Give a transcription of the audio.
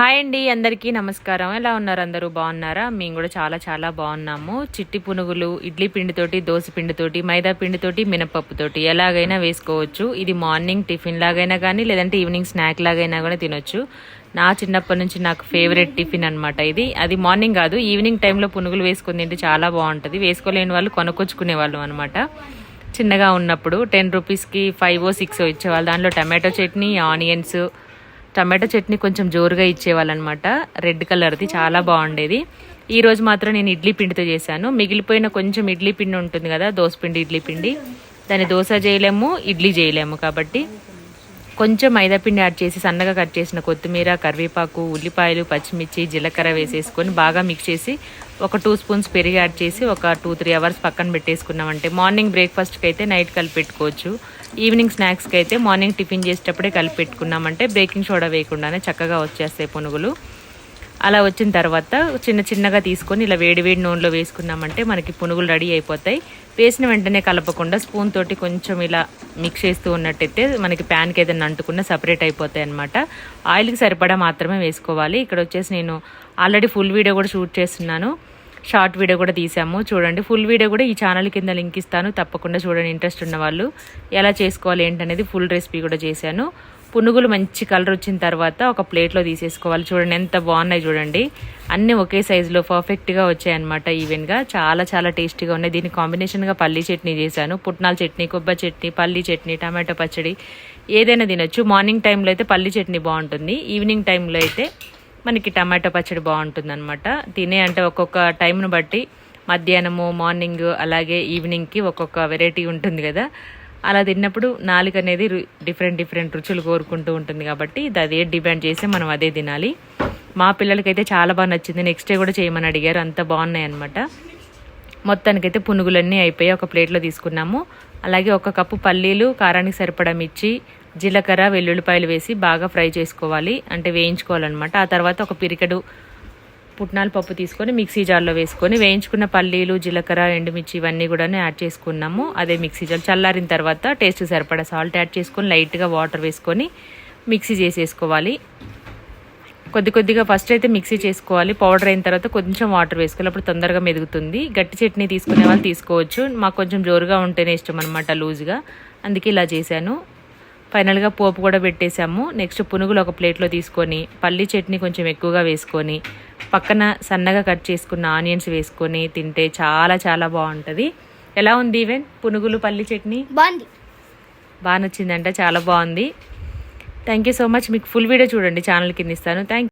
Hi అండి, అందరికీ నమస్కారం. ఎలా ఉన్నారు? అందరూ బాగున్నారా? మేము కూడా చాలా చాలా బాగున్నాము. చిట్టి పునుగులు ఇడ్లీ పిండితోటి, దోశ పిండితోటి, మైదా పిండితోటి, మినపప్పుతోటి ఎలాగైనా వేసుకోవచ్చు. ఇది మార్నింగ్ టిఫిన్ లాగైనా కానీ, లేదంటే ఈవినింగ్ స్నాక్ లాగైనా కూడా తినొచ్చు. నా చిన్నప్పటి నుంచి నాకు ఫేవరెట్ టిఫిన్ అనమాట ఇది. అది మార్నింగ్ కాదు, ఈవినింగ్ టైంలో పునుగులు వేసుకుని తింటే చాలా బాగుంటుంది. వేసుకోలేని వాళ్ళు కొనుక్కొచ్చుకునే వాళ్ళు అనమాట. చిన్నగా ఉన్నప్పుడు 10 రూపీస్కి 5 6 ఇచ్చేవాళ్ళు. దాంట్లో tomato chutney, onions, tomato chutney కొంచెం జోరుగా ఇచ్చేవాళ్ళనమాట. రెడ్ కలర్ది చాలా బాగుండేది. ఈరోజు మాత్రం నేను ఇడ్లీ పిండితో చేశాను. మిగిలిపోయిన కొంచెం ఇడ్లీ పిండి ఉంటుంది కదా, దోసపిండి ఇడ్లీ పిండి, దాన్ని దోశ చేయలేము, ఇడ్లీ చేయలేము. కాబట్టి కొంచెం మైదా పిండి యాడ్ చేసి సన్నగా కట్ చేసిన కొత్తిమీర, కరివేపాకు, ఉల్లిపాయలు, పచ్చిమిర్చి, జీలకర్ర వేసేసుకొని బాగా మిక్స్ చేసి ఒక 2 స్పూన్స్ పెరుగు యాడ్ చేసి ఒక 2-3 అవర్స్ పక్కన పెట్టేసుకున్నామంటే మార్నింగ్ బ్రేక్ఫాస్ట్కి అయితే నైట్ కలిపి పెట్టుకోవచ్చు. ఈవినింగ్ స్నాక్స్కి అయితే మార్నింగ్ టిఫిన్ చేసేటప్పుడే కలిపి పెట్టుకున్నామంటే బేకింగ్ సోడా వేయకుండానే చక్కగా వచ్చేస్తాయి పునుగులు. అలా వచ్చిన తర్వాత చిన్న చిన్నగా తీసుకొని ఇలా వేడి వేడి నూనెలో వేసుకున్నామంటే మనకి పునుగులు రెడీ అయిపోతాయి. వేసిన వెంటనే కలపకుండా స్పూన్ తోటి కొంచెం ఇలా మిక్స్ చేస్తూ ఉన్నట్టయితే మనకి ప్యాన్కి ఏదైనా అంటుకున్నా సపరేట్ అయిపోతాయి అనమాట. ఆయిల్కి సరిపడా మాత్రమే వేసుకోవాలి. ఇక్కడ వచ్చేసి నేను ఆల్రెడీ ఫుల్ వీడియో కూడా షూట్ చేస్తున్నాను, షార్ట్ వీడియో కూడా తీసాము చూడండి. ఫుల్ వీడియో కూడా ఈ ఛానల్ కింద లింక్ ఇస్తాను, తప్పకుండా చూడండి. ఇంట్రెస్ట్ ఉన్న వాళ్ళు ఎలా చేసుకోవాలి ఏంటనేది ఫుల్ రెసిపీ కూడా చేశాను. పునుగులు మంచి కలర్ వచ్చిన తర్వాత ఒక ప్లేట్లో తీసేసుకోవాలి. చూడండి ఎంత బాగున్నాయి చూడండి. అన్నీ ఒకే సైజులో పర్ఫెక్ట్గా వచ్చాయన్నమాట, ఈవెన్గా. చాలా చాలా టేస్టీగా ఉన్నాయి. దీనికి కాంబినేషన్గా పల్లీ చట్నీ చేశాను. పుట్నాల చట్నీ, కొబ్బరి చట్నీ, పల్లీ చట్నీ, టమాటో పచ్చడి ఏదైనా తినొచ్చు. మార్నింగ్ టైంలో అయితే పల్లీ చట్నీ బాగుంటుంది, ఈవినింగ్ టైంలో అయితే మనకి టమాటో పచ్చడి బాగుంటుంది అనమాట. తినే అంటే ఒక్కొక్క టైంను బట్టి మధ్యాహ్నము, మార్నింగ్, అలాగే ఈవినింగ్కి ఒక్కొక్క వెరైటీ ఉంటుంది కదా. అలా తిన్నప్పుడు నాలుగు అనేది డిఫరెంట్ రుచులు కోరుకుంటూ ఉంటుంది. కాబట్టి అదే డిమాండ్ చేసి మనం అదే తినాలి. మా పిల్లలకైతే చాలా బాగా నచ్చింది. నెక్స్ట్ డే కూడా చేయమని అడిగారు, అంత బాగున్నాయి అనమాట. మొత్తానికైతే పునుగులన్నీ అయిపోయి ఒక ప్లేట్లో తీసుకున్నాము. అలాగే 1 కప్పు పల్లీలు, కారానికి సరిపడా మిర్చి, జీలకర్ర, వెల్లుల్లిపాయలు వేసి బాగా ఫ్రై చేసుకోవాలి, అంటే వేయించుకోవాలన్నమాట. ఆ తర్వాత ఒక పిరికెడు పుట్నాల పప్పు తీసుకొని మిక్సీ జార్లో వేసుకొని వేయించుకున్న పల్లీలు, జీలకర్ర, ఎండుమిర్చి ఇవన్నీ కూడా యాడ్ చేసుకున్నాము. అదే మిక్సీ జార్ చల్లారిన తర్వాత టేస్ట్ సరిపడా సాల్ట్ యాడ్ చేసుకొని లైట్గా వాటర్ వేసుకొని మిక్సీ చేసేసుకోవాలి. కొద్దిగా ఫస్ట్ అయితే మిక్సీ చేసుకోవాలి. పౌడర్ అయిన తర్వాత కొంచెం వాటర్ వేసుకోవాలి, అప్పుడు తొందరగా మెదుగుతుంది. గట్టి చట్నీ తీసుకునే వాళ్ళు తీసుకోవచ్చు. మాకు కొంచెం జోరుగా ఉంటేనే ఇష్టం అనమాట, లూజ్గా, అందుకే ఇలా చేశాను. ఫైనల్గా పోపు కూడా పెట్టేశాము. నెక్స్ట్ పునుగులు ఒక ప్లేట్లో తీసుకొని పల్లీ చట్నీ కొంచెం ఎక్కువగా వేసుకొని పక్కన సన్నగా కట్ చేసుకున్న ఆనియన్స్ వేసుకొని తింటే చాలా చాలా బాగుంటుంది. ఎలా ఉంది ఈవెన్ పునుగులు పల్లీ చట్నీ? బాగా నచ్చిందంట, చాలా బాగుంది. Thank you so much. మీకు ఫుల్ వీడియో చూడండి, ఛానల్ కింద ఇస్తాను. థ్యాంక్